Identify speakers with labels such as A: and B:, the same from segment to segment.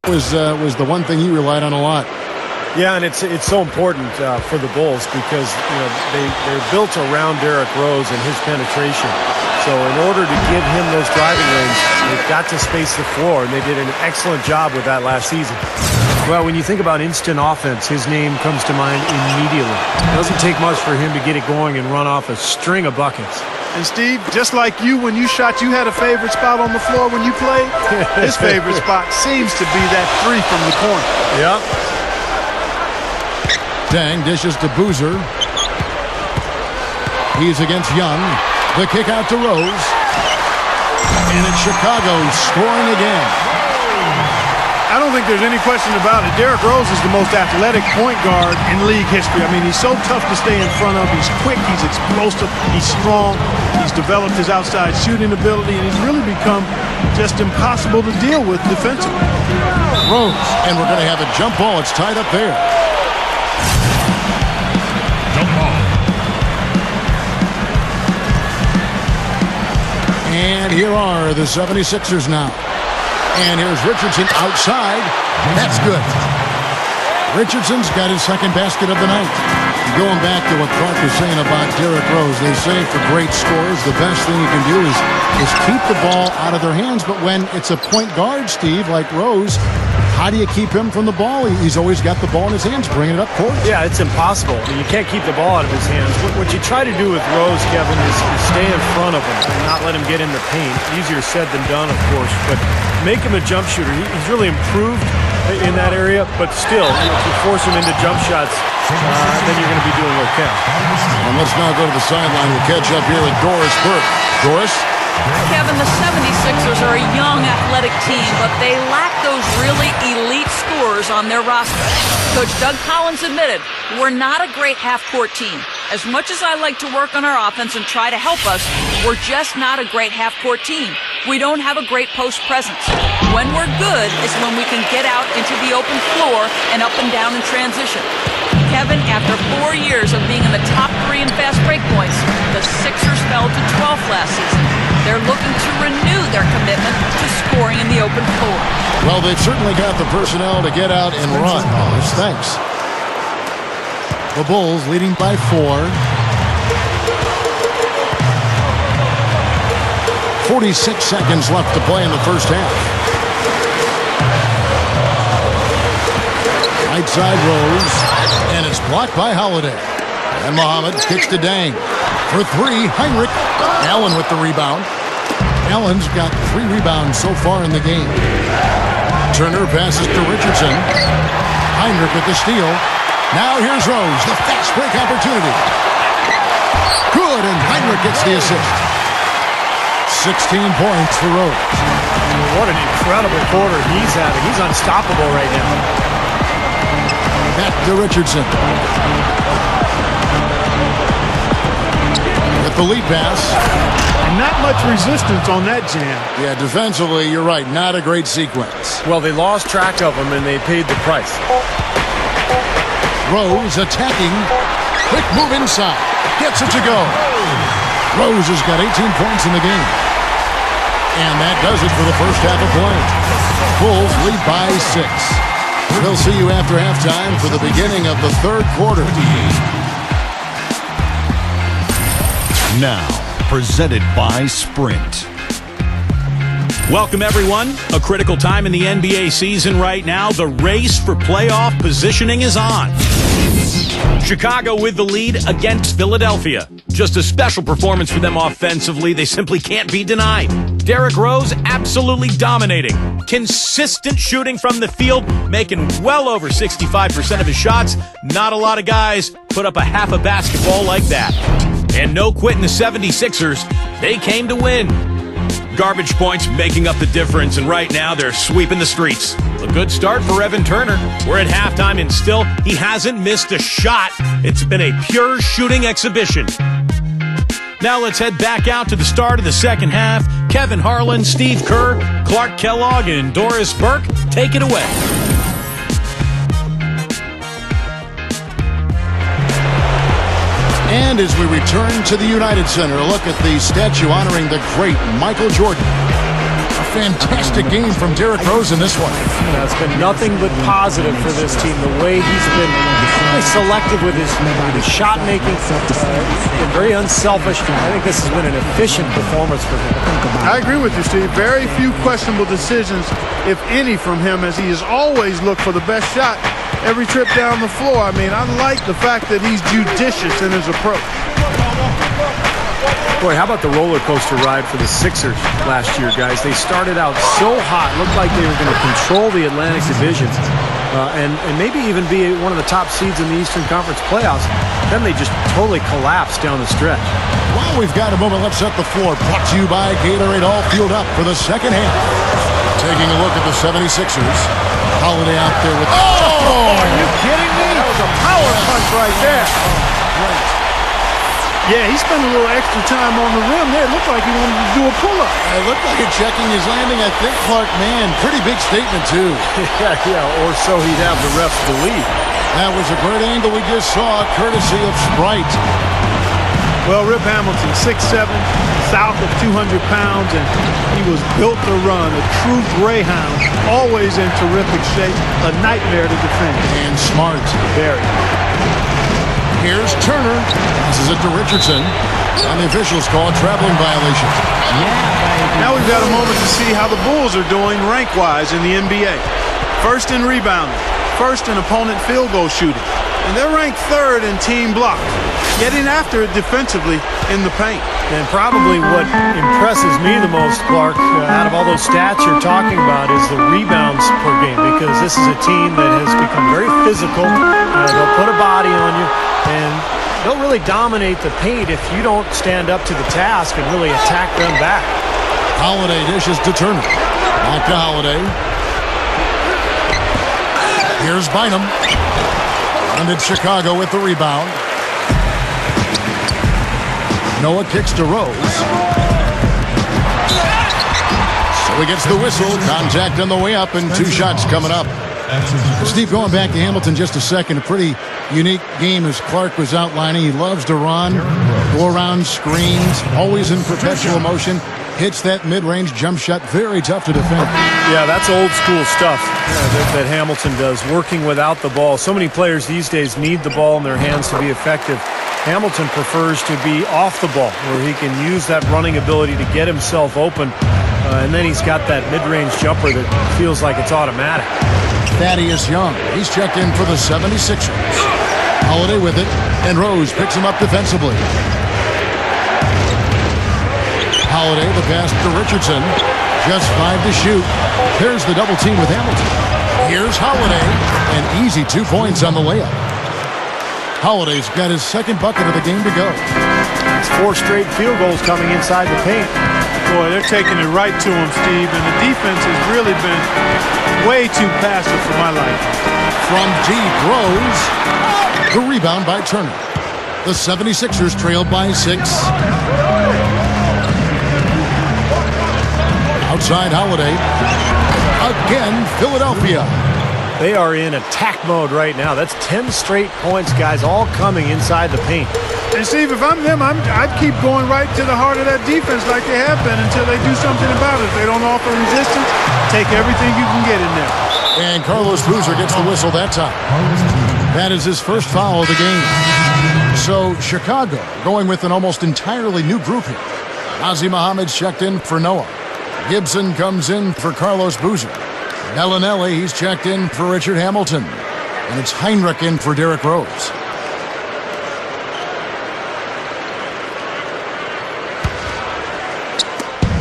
A: was the one thing he relied on a lot.
B: Yeah, and it's so important for the Bulls because they're built around Derrick Rose and his penetration. So in order to give him those driving lanes, they've got to space the floor, and they did an excellent job with that last season. Well, when you think about instant offense, his name comes to mind immediately. It doesn't take much for him to get it going and run off a string of buckets.
C: And Steve, just like you, when you shot, you had a favorite spot on the floor when you played. His favorite spot seems to be that three from the corner.
B: Yeah.
A: Dang dishes to Boozer. He's against Young. The kick out to Rose. And it's Chicago scoring again.
C: I don't think there's any question about it. Derrick Rose is the most athletic point guard in league history. I mean, he's so tough to stay in front of. He's quick, he's explosive, he's strong. He's developed his outside shooting ability, and he's really become just impossible to deal with defensively.
A: Rose, and we're going to have a jump ball. It's tied up there. Jump ball. And here are the 76ers now. And here's Richardson outside. That's good. Richardson's got his second basket of the night. Going back to what Clark was saying about Derrick Rose, they say for great scores, the best thing you can do is keep the ball out of their hands. But when it's a point guard, Steve, like Rose, how do you keep him from the ball? He's always got the ball in his hands, bringing it up court.
B: Yeah, it's impossible. I mean, you can't keep the ball out of his hands. What you try to do with Rose, Kevin, is stay in front of him and not let him get in the paint. Easier said than done, of course, but make him a jump shooter. He's really improved in that area, but still, if you force him into jump shots, then you're going to be doing okay.
A: And let's now go to the sideline. We'll catch up here with Doris Burke. Doris?
D: Kevin, the 76ers are a young, athletic team, but they lack those really elite scorers on their roster. Coach Doug Collins admitted, we're not a great half-court team. As much as I like to work on our offense and try to help us, we're just not a great half-court team. We don't have a great post presence. When we're good is when we can get out into the open floor and up and down in transition. Kevin, after 4 years of being in the top 3 in fast break points, the Sixers fell to 12th last season. They're looking to renew their commitment to scoring in the open floor.
A: Well, they've certainly got the personnel to get out and run. Thanks. The Bulls leading by 4. 46 seconds left to play in the first half. Right side Rose, and it's blocked by Holiday. And Muhammad kicks to Dang. For 3, Heinrich. Allen with the rebound. Allen's got 3 rebounds so far in the game. Turner passes to Richardson. Heinrich with the steal. Now here's Rose, the fast break opportunity. Good, and Heinrich gets the assist. 16 points for Rose.
B: What an incredible quarter he's having. He's unstoppable right now.
A: Back to Richardson. With the lead pass.
C: And not much resistance on that jam.
A: Yeah, defensively, you're right. Not a great sequence.
B: Well, they lost track of him, and they paid the price.
A: Rose attacking. Quick move inside. Gets it to go. Rose has got 18 points in the game. And that does it for the first half of play. Bulls lead by 6. We'll see you after halftime for the beginning of the third quarter.
E: Now, presented by Sprint.
F: Welcome, everyone. A critical time in the NBA season right now. The race for playoff positioning is on. Chicago with the lead against Philadelphia. Just a special performance for them offensively. They simply can't be denied. Derrick Rose absolutely dominating. Consistent shooting from the field, making well over 65% of his shots. Not a lot of guys put up a half a basketball like that. And no quitting the 76ers. They came to win. Garbage points making up the difference, and right now they're sweeping the streets. A good start for Evan Turner. We're at halftime, and still he hasn't missed a shot. It's been a pure shooting exhibition. Now let's head back out to the start of the second half. Kevin Harlan, Steve Kerr, Clark Kellogg, and Doris Burke, take it away.
A: And as we return to the United Center, look at the statue honoring the great Michael Jordan. A fantastic game from Derrick Rose in this one.
B: It's been nothing but positive for this team. The way he's been really selective with his shot making, been very unselfish. I think this has been an efficient performance for him.
C: I agree with you, Steve. Very few questionable decisions, if any, from him, as he has always looked for the best shot every trip down the floor. I mean, I like the fact that he's judicious in his approach.
B: Boy, how about the roller coaster ride for the Sixers last year, guys? They started out so hot, looked like they were going to control the Atlantic Division and maybe even be one of the top seeds in the Eastern Conference playoffs. Then they just totally collapsed down the stretch.
A: Well, we've got a moment. Let's set the floor. Brought to you by Gatorade, all fueled up for the second half. Taking a look at the 76ers. Holiday out there with...
B: Oh, are you kidding me? That was a power punch right there.
A: Right.
C: Yeah, he spent a little extra time on the rim there. It looked like he wanted to do a pull-up.
A: It looked like it checking his landing. I think, Clark, man, pretty big statement, too.
B: Yeah, or so he'd have the refs believe.
A: That was a great angle we just saw, courtesy of Sprite.
C: Well, Rip Hamilton, 6'7", south of 200 pounds, and he was built to run. A true greyhound, always in terrific shape, a nightmare to defend.
A: And smart.
C: Very.
A: Here's Turner. Passes it to Richardson. And the officials call a traveling violation.
C: Now we've got a moment to see how the Bulls are doing rank-wise in the NBA. First in rebounding, first in opponent field goal shooting, and they're ranked third in team blocks, getting after it defensively in the paint.
B: And probably what impresses me the most, Clark, out of all those stats you're talking about is the rebounds per game, because this is a team that has become very physical. They'll put a body on you, and they'll really dominate the paint if you don't stand up to the task and really attack them back.
A: Holiday dishes to Turner. Back to Holiday. Here's Bynum. And it's Chicago with the rebound. Noah kicks to Rose. So he gets the whistle. Contact on the way up and 2 shots coming up. Steve, going back to Hamilton just a second, a pretty unique game as Clark was outlining. He loves to run, go around screens, always in perpetual motion. Hits that mid-range jump shot, very tough to defend.
B: Yeah, that's old school stuff that Hamilton does, working without the ball. So many players these days need the ball in their hands to be effective. Hamilton prefers to be off the ball, where he can use that running ability to get himself open, and then he's got that mid-range jumper that feels like it's automatic.
A: Thaddeus Young, he's checked in for the 76ers. Holiday with it, and Rose picks him up defensively. Holiday, the pass to Richardson. Just 5 to shoot. There's the double team with Hamilton. Here's Holiday, and easy 2 points on the layup. Holiday's got his second bucket of the game to go.
B: It's 4 straight field goals coming inside the paint.
C: Boy, they're taking it right to him, Steve, and the defense has really been way too passive for my life.
A: From deep, Rose. The rebound by Turner. The 76ers trailed by 6. Outside Holiday. Again, Philadelphia.
B: They are in attack mode right now. That's 10 straight points, guys, all coming inside the paint.
C: And Steve, if I'm them, I'd keep going right to the heart of that defense like they have been until they do something about it. If they don't offer resistance, take everything you can get in there.
A: And Carlos Boozer gets the whistle that time. That is his first foul of the game. So Chicago going with an almost entirely new group here. Nazi Mohamed's checked in for Noah. Gibson comes in for Carlos Boozer. Bellinelli, he's checked in for Richard Hamilton. And it's Heinrich in for Derrick Rose.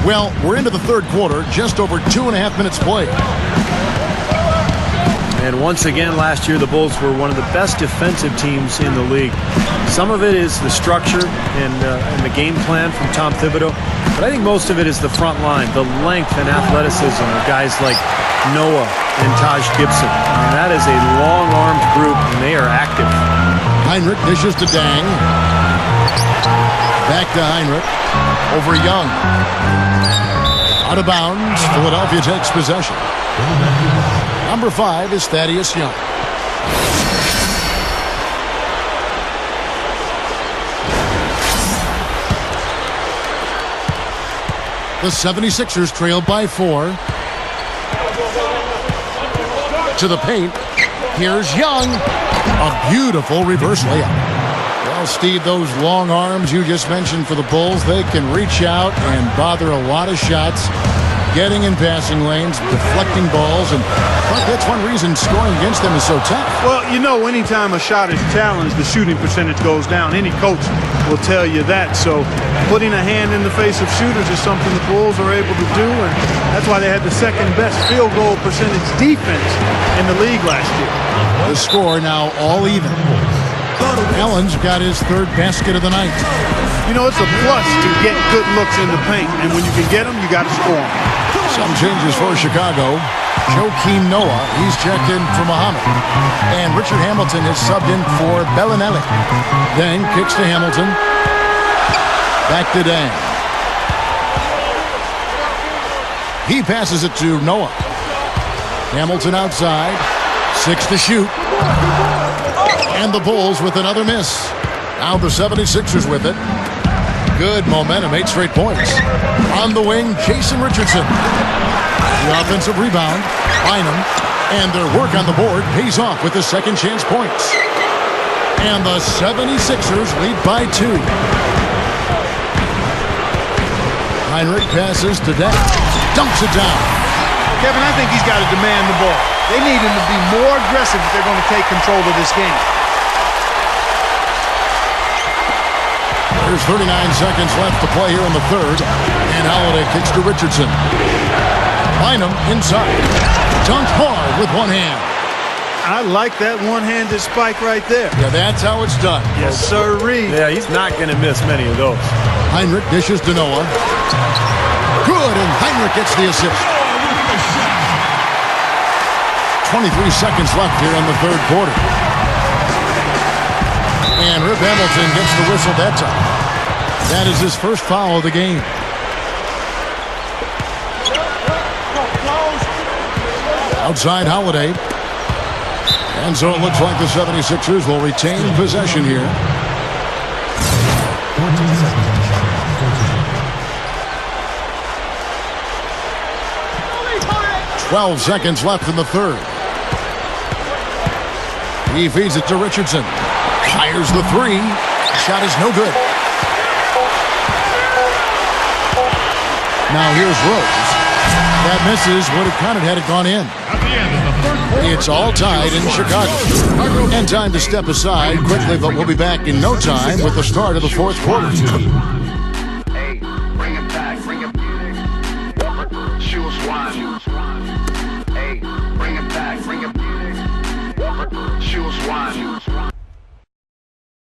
A: Well, we're into the third quarter, just over 2.5 minutes played.
B: And once again, last year, the Bulls were one of the best defensive teams in the league. Some of it is the structure and the game plan from Tom Thibodeau, but I think most of it is the front line, the length and athleticism of guys like Noah and Taj Gibson. I mean, that is a long-armed group, and they are active.
A: Heinrich dishes to Dang. Back to Heinrich. Over Young. Out of bounds. Philadelphia takes possession. Number 5 is Thaddeus Young. The 76ers trailed by 4. To the paint. Here's Young. A beautiful reverse layup. Well, Steve, those long arms you just mentioned for the Bulls, they can reach out and bother a lot of shots, getting in passing lanes, deflecting balls, and that's one reason scoring against them is so tough.
C: Well, you know, anytime a shot is challenged, the shooting percentage goes down. Any coach will tell you that. So putting a hand in the face of shooters is something the Bulls are able to do, and that's why they had the second best field goal percentage defense in the league last year.
A: The score now all even. Allen's got his third basket of the night.
C: You know, it's a plus to get good looks in the paint, and when you can get them, you got to score them.
A: Some changes for Chicago. Joakim Noah, he's checked in for Muhammad. And Richard Hamilton is subbed in for Bellinelli. Dang kicks to Hamilton. Back to Dang. He passes it to Noah. Hamilton outside. 6 to shoot. And the Bulls with another miss. Now the 76ers with it. Good momentum, 8 straight points. On the wing, Jason Richardson. The offensive rebound, Bynum, and their work on the board pays off with the second chance points. And the 76ers lead by 2. Heinrich passes to Deck. Dumps it down.
C: Kevin, I think he's got to demand the ball. They need him to be more aggressive if they're going to take control of this game.
A: There's 39 seconds left to play here in the third. And Holiday kicks to Richardson. Bynum inside. Dunked hard with one hand.
C: I like that one-handed spike right there.
A: Yeah, that's how it's done.
C: Yes, sirree.
B: Yeah, he's not going to miss many of those.
A: Heinrich dishes to Noah. Good, and Heinrich gets the assist. 23 seconds left here in the third quarter. And Rip Hamilton gets the whistle that time. That is his first foul of the game. Outside Holiday. And so it looks like the 76ers will retain possession here. 12 seconds left in the third. He feeds it to Richardson. Fires the 3. Shot is no good. Now here's Rose. That misses. Would have counted had it gone in. It's all tied in Chicago. And time to step aside quickly, but we'll be back in no time with the start of the fourth quarter.
G: Hey, bring it back, bring it back. Choose one. Hey, bring it back, bring it back. Choose one.